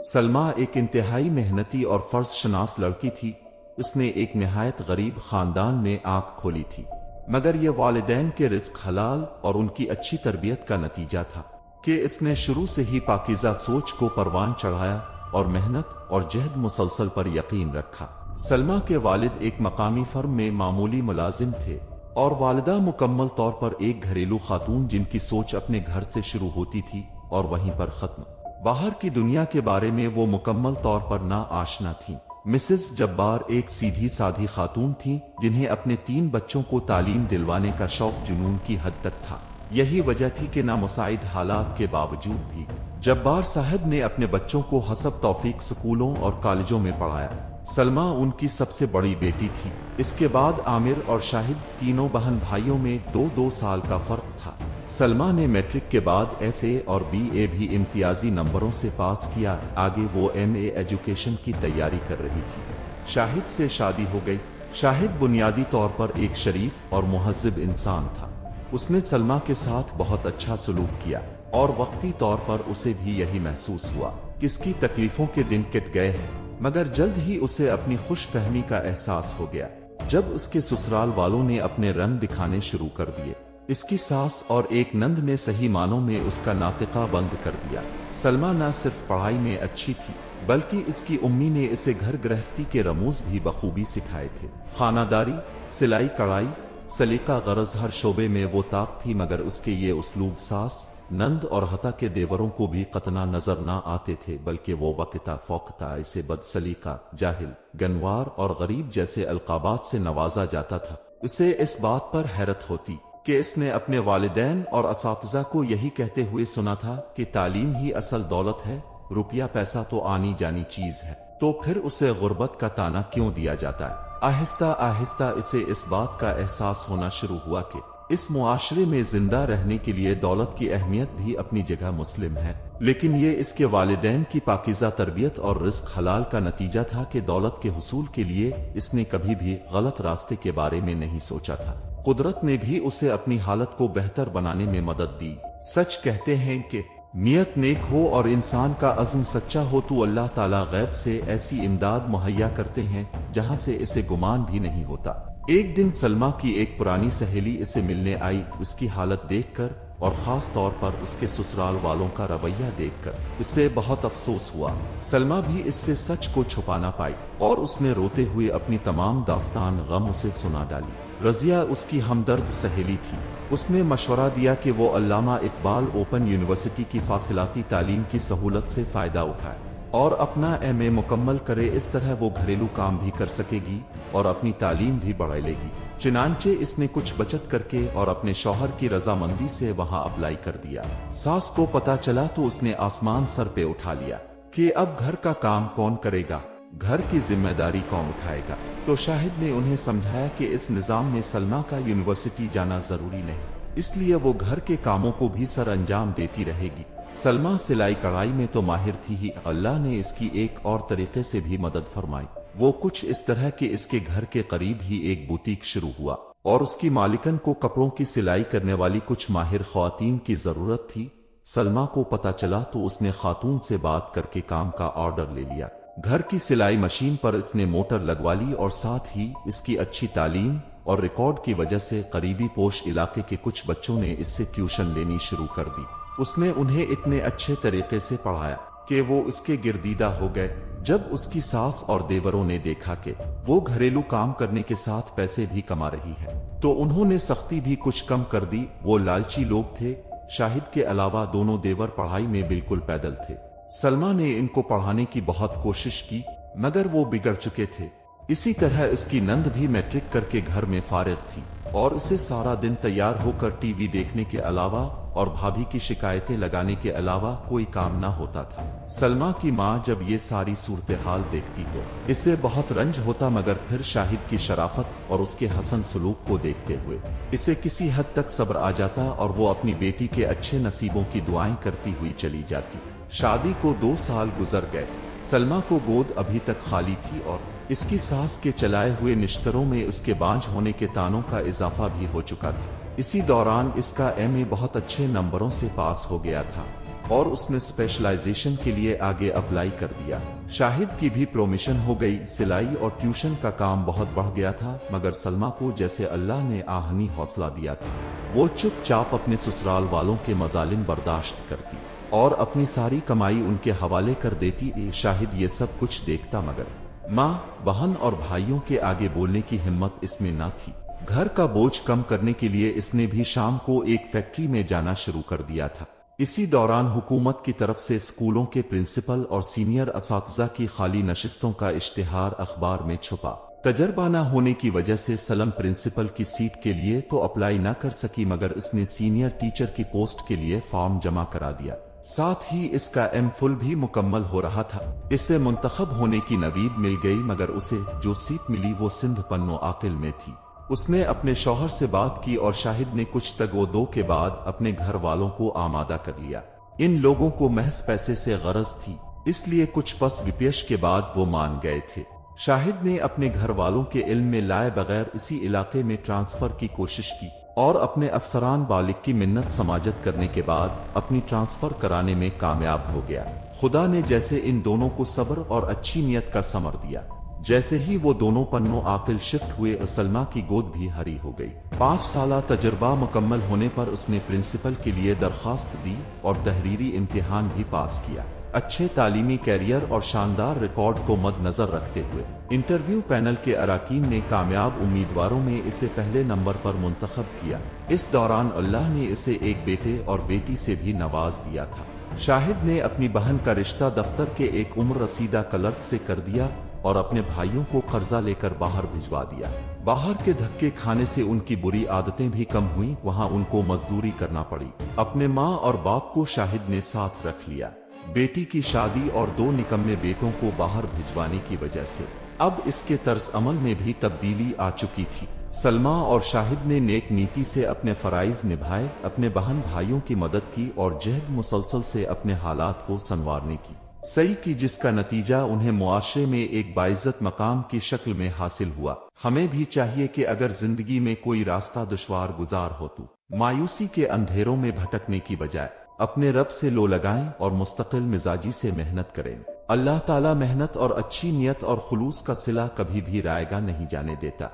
سلمیٰ ایک انتہائی محنتی اور فرض شناس لڑکی تھی۔ اس نے ایک نہایت غریب خاندان میں آنکھ کھولی تھی، مگر یہ والدین کے رزق حلال اور ان کی اچھی تربیت کا نتیجہ تھا کہ اس نے شروع سے ہی پاکیزہ سوچ کو پروان چڑھایا اور محنت اور جہد مسلسل پر یقین رکھا۔ سلمیٰ کے والد ایک مقامی فرم میں معمولی ملازم تھے اور والدہ مکمل طور پر ایک گھریلو خاتون جن کی سوچ اپنے گھر سے شروع ہوتی تھی اور وہیں پر ختم۔ باہر کی دنیا کے بارے میں وہ مکمل طور پر نا آشنا تھیں۔ مسز جبار ایک سیدھی سادھی خاتون تھیں جنہیں اپنے 3 بچوں کو تعلیم دلوانے کا شوق جنون کی حد تک تھا۔ یہی وجہ تھی کہ نامساعد حالات کے باوجود بھی جبار صاحب نے اپنے بچوں کو حسب توفیق سکولوں اور کالجوں میں پڑھایا۔ سلمیٰ ان کی سب سے بڑی بیٹی تھی۔ اس کے بعد عامر اور شاہد، تینوں بہن بھائیوں میں 2 سال کا فرق تھا۔ سلمیٰ نے میٹرک کے بعد FA اور BA بھی امتیازی نمبروں سے پاس کیا۔ آگے وہ MA ایجوکیشن کی تیاری کر رہی تھی۔ شاہد سے شادی ہو گئی۔ شاہد بنیادی طور پر ایک شریف اور مہذب انسان تھا۔ اس نے سلمیٰ کے ساتھ بہت اچھا سلوک کیا اور وقتی طور پر اسے بھی یہی محسوس ہوا کہ اس کی تکلیفوں کے دن کٹ گئے ہیں، مگر جلد ہی اسے اپنی خوش فہمی کا احساس ہو گیا جب اس کے سسرال والوں نے اپنے رنگ دکھانے شروع کر دیے۔ اس کی ساس اور ایک نند نے صحیح معنوں میں اس کا ناطقہ بند کر دیا۔ سلمیٰ نہ صرف پڑھائی میں اچھی تھی بلکہ اس کی امی نے اسے گھر گرہستی کے رموز بھی بخوبی سکھائے تھے۔ خانہ داری، سلائی کڑھائی، سلیقہ غرض ہر شعبے میں وہ طاق تھی، مگر اس کے یہ اسلوب ساس، نند اور حتیٰ کے دیوروں کو بھی قطنا نظر نہ آتے تھے، بلکہ وہ وقتا فوقتا اسے بد سلیقہ، جاہل، گنوار اور غریب جیسے القابات سے نوازا جاتا تھا۔ اسے اس بات پر حیرت ہوتی کہ اس نے اپنے والدین اور اساتذہ کو یہی کہتے ہوئے سنا تھا کہ تعلیم ہی اصل دولت ہے، روپیہ پیسہ تو آنی جانی چیز ہے، تو پھر اسے غربت کا طعنہ کیوں دیا جاتا ہے؟ آہستہ آہستہ اسے اس بات کا احساس ہونا شروع ہوا کہ اس معاشرے میں زندہ رہنے کے لیے دولت کی اہمیت بھی اپنی جگہ مسلم ہے، لیکن یہ اس کے والدین کی پاکیزہ تربیت اور رزق حلال کا نتیجہ تھا کہ دولت کے حصول کے لیے اس نے کبھی بھی غلط راستے کے بارے میں نہیں سوچا تھا۔ قدرت نے بھی اسے اپنی حالت کو بہتر بنانے میں مدد دی۔ سچ کہتے ہیں کہ نیت نیک ہو اور انسان کا عزم سچا ہو تو اللہ تعالیٰ غیب سے ایسی امداد مہیا کرتے ہیں جہاں سے اسے گمان بھی نہیں ہوتا۔ ایک دن سلمیٰ کی ایک پرانی سہیلی اسے ملنے آئی۔ اس کی حالت دیکھ کر اور خاص طور پر اس کے سسرال والوں کا رویہ دیکھ کر اسے بہت افسوس ہوا۔ سلمیٰ بھی اس سے سچ کو چھپا نہ پائی اور اس نے روتے ہوئے اپنی تمام داستان غم اسے سنا ڈالی۔ رضیہ اس کی ہمدرد سہیلی تھی۔ اس نے مشورہ دیا کہ وہ علامہ اقبال اوپن یونیورسٹی کی فاصلاتی تعلیم کی سہولت سے فائدہ اٹھائے اور اپنا MA مکمل کرے۔ اس طرح وہ گھریلو کام بھی کر سکے گی اور اپنی تعلیم بھی بڑھا لے گی۔ چنانچہ اس نے کچھ بچت کر کے اور اپنے شوہر کی رضامندی سے وہاں اپلائی کر دیا۔ ساس کو پتہ چلا تو اس نے آسمان سر پہ اٹھا لیا کہ اب گھر کا کام کون کرے گا، گھر کی ذمہ داری کون اٹھائے گا؟ تو شاہد نے انہیں سمجھایا کہ اس نظام میں سلمیٰ کا یونیورسٹی جانا ضروری نہیں، اس لیے وہ گھر کے کاموں کو بھی سر انجام دیتی رہے گی۔ سلمیٰ سلائی کڑھائی میں تو ماہر تھی ہی، اللہ نے اس کی ایک اور طریقے سے بھی مدد فرمائی۔ وہ کچھ اس طرح کہ اس کے گھر کے قریب ہی ایک بوتیک شروع ہوا اور اس کی مالکن کو کپڑوں کی سلائی کرنے والی کچھ ماہر خواتین کی ضرورت تھی۔ سلمیٰ کو پتہ چلا تو اس نے خاتون سے بات کر کے کام کا آرڈر لے لیا۔ گھر کی سلائی مشین پر اس نے موٹر لگوا لی اور ساتھ ہی اس کی اچھی تعلیم اور ریکارڈ کی وجہ سے قریبی پوش علاقے کے کچھ بچوں نے اس سے ٹیوشن لینی شروع کر دی۔ اس نے انہیں اتنے اچھے طریقے سے پڑھایا کہ وہ اس کے گردیدہ ہو گئے۔ جب اس کی ساس اور دیوروں نے دیکھا کہ وہ گھریلو کام کرنے کے ساتھ پیسے بھی کما رہی ہے تو انہوں نے سختی بھی کچھ کم کر دی۔ وہ لالچی لوگ تھے۔ شاہد کے علاوہ دونوں دیور پڑھائی میں بالکل پیدل تھے۔ سلمیٰ نے ان کو پڑھانے کی بہت کوشش کی مگر وہ بگڑ چکے تھے۔ اسی طرح اس کی نند بھی میٹرک کر کے گھر میں فارغ تھی اور اسے سارا دن تیار ہو کر ٹی وی دیکھنے کے علاوہ اور بھابھی کی شکایتیں لگانے کے علاوہ کوئی کام نہ ہوتا تھا۔ سلمیٰ کی ماں جب یہ ساری صورتحال دیکھتی تو اسے بہت رنج ہوتا، مگر پھر شاہد کی شرافت اور اس کے حسن سلوک کو دیکھتے ہوئے اسے کسی حد تک صبر آ جاتا اور وہ اپنی بیٹی کے اچھے نصیبوں کی دعائیں کرتی ہوئی چلی جاتی۔ شادی کو 2 سال گزر گئے۔ سلمہ کو گود ابھی تک خالی تھی اور اس کی ساس کے چلائے ہوئے نشتروں میں اس کے بانجھ ہونے کے تانوں کا اضافہ بھی ہو چکا تھا۔ اسی دوران اس کا ایم اے بہت اچھے نمبروں سے پاس ہو گیا تھا اور اس نے اسپیشلائزیشن کے لیے آگے اپلائی کر دیا۔ شاہد کی بھی پروموشن ہو گئی، سلائی اور ٹیوشن کا کام بہت بڑھ گیا تھا، مگر سلمہ کو جیسے اللہ نے آہنی حوصلہ دیا تھا، وہ چپ چاپ اپنے سسرال والوں کے مظالم برداشت کرتی اور اپنی ساری کمائی ان کے حوالے کر دیتی۔ شاہد یہ سب کچھ دیکھتا، مگر ماں، بہن اور بھائیوں کے آگے بولنے کی ہمت اس میں نہ تھی۔ گھر کا بوجھ کم کرنے کے لیے اس نے بھی شام کو ایک فیکٹری میں جانا شروع کر دیا تھا۔ اسی دوران حکومت کی طرف سے اسکولوں کے پرنسپل اور سینئر اساتذہ کی خالی نشستوں کا اشتہار اخبار میں چھپا۔ تجربہ نہ ہونے کی وجہ سے سلم پرنسپل کی سیٹ کے لیے تو اپلائی نہ کر سکی، مگر اس نے سینئر ٹیچر کی پوسٹ کے لیے فارم جمع کرا دیا۔ ساتھ ہی اس کا ایم فل بھی مکمل ہو رہا تھا۔ اسے منتخب ہونے کی نوید مل گئی، مگر اسے جو سیٹ ملی وہ سندھ پنو عاقل میں تھی۔ اس نے اپنے شوہر سے بات کی اور شاہد نے کچھ تگ و دو کے بعد اپنے گھر والوں کو آمادہ کر لیا۔ ان لوگوں کو محض پیسے سے غرض تھی، اس لیے کچھ پس وپیش کے بعد وہ مان گئے تھے۔ شاہد نے اپنے گھر والوں کے علم میں لائے بغیر اسی علاقے میں ٹرانسفر کی کوشش کی اور اپنے افسران بالغ کی منت سماجت کرنے کے بعد اپنی ٹرانسفر کرانے میں کامیاب ہو گیا۔ خدا نے جیسے ان دونوں کو صبر اور اچھی نیت کا ثمر دیا، جیسے ہی وہ دونوں پنو عاقل شفٹ ہوئے، سلمہ کی گود بھی ہری ہو گئی۔ 5 سالہ تجربہ مکمل ہونے پر اس نے پرنسپل کے لیے درخواست دی اور تحریری امتحان بھی پاس کیا۔ اچھے تعلیمی کیریئر اور شاندار ریکارڈ کو مد نظر رکھتے ہوئے انٹرویو پینل کے اراکین نے کامیاب امیدواروں میں اسے پہلے نمبر پر منتخب کیا۔ اس دوران اللہ نے اسے ایک بیٹے اور بیٹی سے بھی نواز دیا تھا۔ شاہد نے اپنی بہن کا رشتہ دفتر کے ایک عمر رسیدہ کلرک سے کر دیا اور اپنے بھائیوں کو قرضہ لے کر باہر بھجوا دیا۔ باہر کے دھکے کھانے سے ان کی بری عادتیں بھی کم ہوئیں، وہاں ان کو مزدوری کرنا پڑی۔ اپنے ماں اور باپ کو شاہد نے ساتھ رکھ لیا۔ بیٹی کی شادی اور 2 نکمے بیٹوں کو باہر بھجوانے کی وجہ سے اب اس کے طرز عمل میں بھی تبدیلی آ چکی تھی۔ سلمہ اور شاہد نے نیک نیتی سے اپنے فرائض نبھائے، اپنے بہن بھائیوں کی مدد کی اور جہد مسلسل سے اپنے حالات کو سنوارنے کی صحیح کی، جس کا نتیجہ انہیں معاشرے میں ایک باعزت مقام کی شکل میں حاصل ہوا۔ ہمیں بھی چاہیے کہ اگر زندگی میں کوئی راستہ دشوار گزار ہو تو مایوسی کے اندھیروں میں بھٹکنے کی بجائے اپنے رب سے لو لگائیں اور مستقل مزاجی سے محنت کریں۔ اللہ تعالی محنت اور اچھی نیت اور خلوص کا صلہ کبھی بھی رائیگاں نہیں جانے دیتا۔